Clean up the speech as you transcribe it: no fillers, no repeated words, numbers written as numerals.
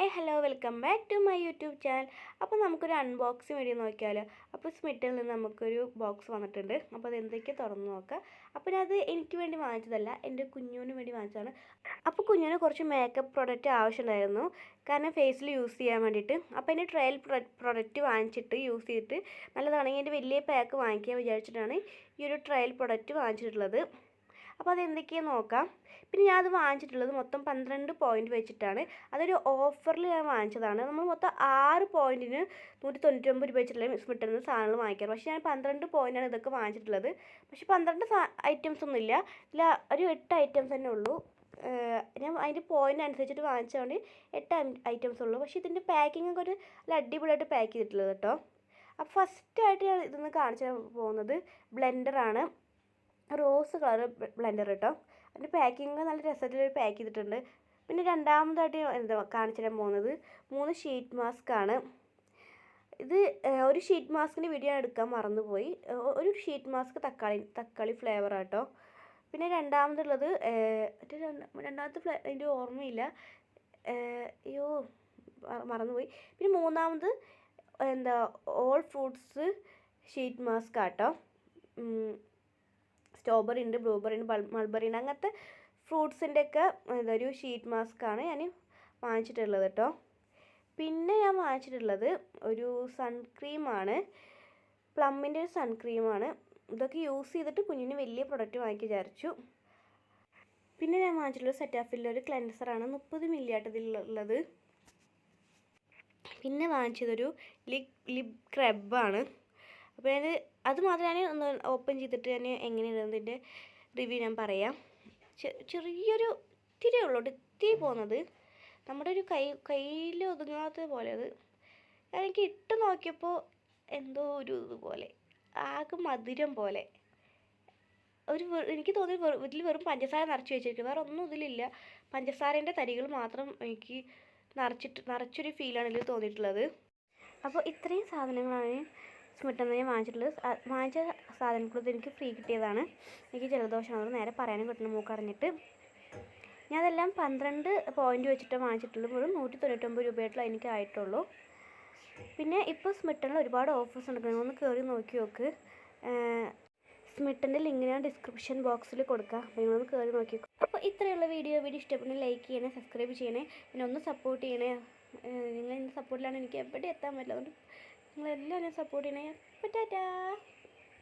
Hi hello welcome back to my YouTube channel. അപ്പോൾ നമുക്കൊരു unboxing video നോക്കിയാലോ. അപ്പോൾ സ്മിറ്റിൽ നിന്ന് നമുക്കൊരു ബോക്സ് വന്നിട്ടുണ്ട്. അപ്പോൾ അത് എന്തൊക്കെയാണ് തുറന്ന് നോക്കാം. അപ്പോൾ അത് എനിക്ക് വേണ്ടി വാങ്ങിച്ചതല്ല, എൻ്റെ കുഞ്ഞുവിന് വേണ്ടി വാങ്ങിച്ചതാണ്. അപ്പോൾ കുഞ്ഞിന് കുറച്ച് മേക്കപ്പ് പ്രൊഡക്റ്റ് ആവശ്യമുണ്ടായിരുന്നു, കാരണം ഫേസിൽ യൂസ് ചെയ്യാൻ വേണ്ടിയിട്ട്. അപ്പോൾ എൻ്റെ ട്രയൽ പ്രൊഡക്റ്റ് വാങ്ങിച്ചിട്ട് യൂസ് ചെയ്തിട്ട് നല്ലതാണെങ്കിൽ എൻ്റെ വലിയ പാക്ക് വാങ്ങിക്കാൻ വിചാരിച്ചിട്ടാണ് ഈ ഒരു ട്രയൽ പ്രൊഡക്റ്റ് വാങ്ങിച്ചിട്ടുള്ളത്. അപ്പോൾ അതെന്തൊക്കെയാണെന്ന് നോക്കാം. പിന്നെ ഞാൻ അത് വാങ്ങിച്ചിട്ടുള്ളത് മൊത്തം 12 പോയിൻറ്റ് വെച്ചിട്ടാണ്. അതൊരു ഓഫറിൽ ഞാൻ വാങ്ങിച്ചതാണ്. നമ്മൾ മൊത്തം 6 പോയിൻറ്റിന് 199 രൂപ വെച്ചിട്ടുള്ള സ്മിറ്റിൽ നിന്ന് സാധനങ്ങൾ വാങ്ങിക്കാറ്. പക്ഷേ ഞാൻ 12 പോയിൻറ്റാണ് ഇതൊക്കെ വാങ്ങിച്ചിട്ടുള്ളത്. പക്ഷേ 12 ഐറ്റംസ് ഒന്നുമില്ല, ഇതിൽ ഒരു 8 ഐറ്റംസ് തന്നെ ഉള്ളൂ. ഞാൻ അതിൻ്റെ പോയിൻ്റ് അനുസരിച്ചിട്ട് വാങ്ങിച്ചതുകൊണ്ട് 8 ഐറ്റംസ് ഉള്ളൂ. പക്ഷേ ഇതിൻ്റെ പാക്കിംഗ് ഒക്കെ ഒരു നല്ല അടിപൊളിയായിട്ട് പാക്ക് ചെയ്തിട്ടുള്ളത് കേട്ടോ. അപ്പോൾ ഫസ്റ്റായിട്ട് ഞാൻ ഇതൊന്ന് കാണിച്ചു പോകുന്നത് ബ്ലെൻഡറാണ്. റോസ് കളർ ബ്ലെൻഡർ കേട്ടോ. അതിൻ്റെ പാക്കിങ് നല്ല രസത്തിൽ പാക്ക് ചെയ്തിട്ടുണ്ട്. പിന്നെ രണ്ടാമതായിട്ട് കാണിച്ചു തരാൻ പോകുന്നത് 3 ഷീറ്റ് മാസ്ക് ആണ്. ഇത് ഒരു ഷീറ്റ് മാസ്കിൻ്റെ വീഡിയോ ഞാൻ എടുക്കാൻ മറന്നുപോയി. ഒരു ഷീറ്റ് മാസ്ക് തക്കാളി ഫ്ലേവർ ആട്ടോ. പിന്നെ രണ്ടാമതുള്ളത് രണ്ടാമത്തെ എൻ്റെ ഓർമ്മയില്ല, അയ്യോ മറന്നുപോയി. പിന്നെ മൂന്നാമത് ഓൾ ഫ്രൂട്ട്സ് ഷീറ്റ് മാസ്ക് ആട്ടോ. സ്ട്രോബെറി ഉണ്ട്, ബ്ലൂബെറി ഉണ്ട്, മൾബെറി ഉണ്ട്, അങ്ങനത്തെ ഫ്രൂട്ട്സിൻ്റെ ഒക്കെ ഒരു ഷീറ്റ് മാസ്ക് ആണ് ഞാൻ വാങ്ങിച്ചിട്ടുള്ളത് കേട്ടോ. പിന്നെ ഞാൻ വാങ്ങിച്ചിട്ടുള്ളത് ഒരു സൺക്രീമാണ്, പ്ലമ്മിൻ്റെ ഒരു സൺക്രീമാണ്. ഇതൊക്കെ യൂസ് ചെയ്തിട്ട് കുഞ്ഞിന് വലിയ പ്രൊഡക്റ്റ് വാങ്ങിക്കാൻ വിചാരിച്ചു. പിന്നെ ഞാൻ വാങ്ങിച്ചിട്ടുള്ളത് സെറ്റാഫിലിൻ്റെ ഒരു ക്ലെൻസറാണ്, 30 മില്ലി ആയിട്ട് ഇതിലുള്ളത്. പിന്നെ വാങ്ങിച്ചതൊരു ലിപ് സ്ക്രബാണ്. അപ്പോൾ അത് മാത്രമേ ഞാൻ ഒന്ന് ഓപ്പൺ ചെയ്തിട്ട് ഞാൻ എങ്ങനെയുള്ളതിൻ്റെ റിവ്യൂ ഞാൻ പറയാം. ചെറിയൊരു ഇത്തിരി ഉള്ളൂ, ഇത്തിരി പോകുന്നത് നമ്മുടെ ഒരു കയ്യിൽ ഒതുങ്ങാത്തത് പോലെ. അത് എനിക്ക് ഇട്ട് നോക്കിയപ്പോൾ എന്തോ ഒരു ഇതുപോലെ ആകെ മധുരം പോലെ എനിക്ക് തോന്നി. ഇതിൽ വെറും പഞ്ചസാര നിറച്ച് വെച്ചിരിക്കുന്നത്, വേറെ ഒന്നും ഇതിലില്ല. പഞ്ചസാരേൻ്റെ തരികൾ മാത്രം എനിക്ക് നിറച്ചൊരു ഫീലാണ് ഇതിൽ തോന്നിയിട്ടുള്ളത്. അപ്പോൾ ഇത്രയും സാധനങ്ങളാണ് സ്മിറ്റിൽ നിന്ന് ഞാൻ വാങ്ങിച്ചിട്ടുള്ളത്. വാങ്ങിച്ച സാധനങ്ങളത് എനിക്ക് ഫ്രീ കിട്ടിയതാണ്. എനിക്ക് ജലദോഷമാണ്, നേരെ പറയാനും കിട്ടുന്ന മൂക്കറിഞ്ഞിട്ട്. ഞാൻ അതെല്ലാം 12 പോയിൻറ്റ് വെച്ചിട്ട് വാങ്ങിച്ചിട്ടുള്ളൂ. വെറും 199 രൂപയായിട്ടുള്ള എനിക്ക് ആയിട്ടുള്ളൂ. പിന്നെ ഇപ്പോൾ സ്മിറ്റിൽ ഒരുപാട് ഓഫേഴ്സ് ഉണ്ട്, ഒന്ന് കയറി നോക്കി നോക്ക്. സ്മിറ്റിൻ്റെ ലിങ്ക് ഞാൻ ഡിസ്ക്രിപ്ഷൻ ബോക്സിൽ കൊടുക്കാം, അപ്പോൾ നിങ്ങളൊന്ന് കയറി നോക്കി. അപ്പോൾ ഇത്രയുള്ള വീഡിയോ ഇഷ്ടപ്പെടുന്ന ലൈക്ക് ചെയ്യണേ, സബ്സ്ക്രൈബ് ചെയ്യണേ, പിന്നെ ഒന്ന് സപ്പോർട്ട് ചെയ്യണേ. നിങ്ങളെ സപ്പോർട്ടിലാണ് എനിക്ക് എവിടെ എത്താൻ പറ്റില്ല. അതുകൊണ്ട് നിങ്ങളെല്ലാം എന്നെ സപ്പോർട്ട് ചെയ്യണേ. ടാറ്റാ.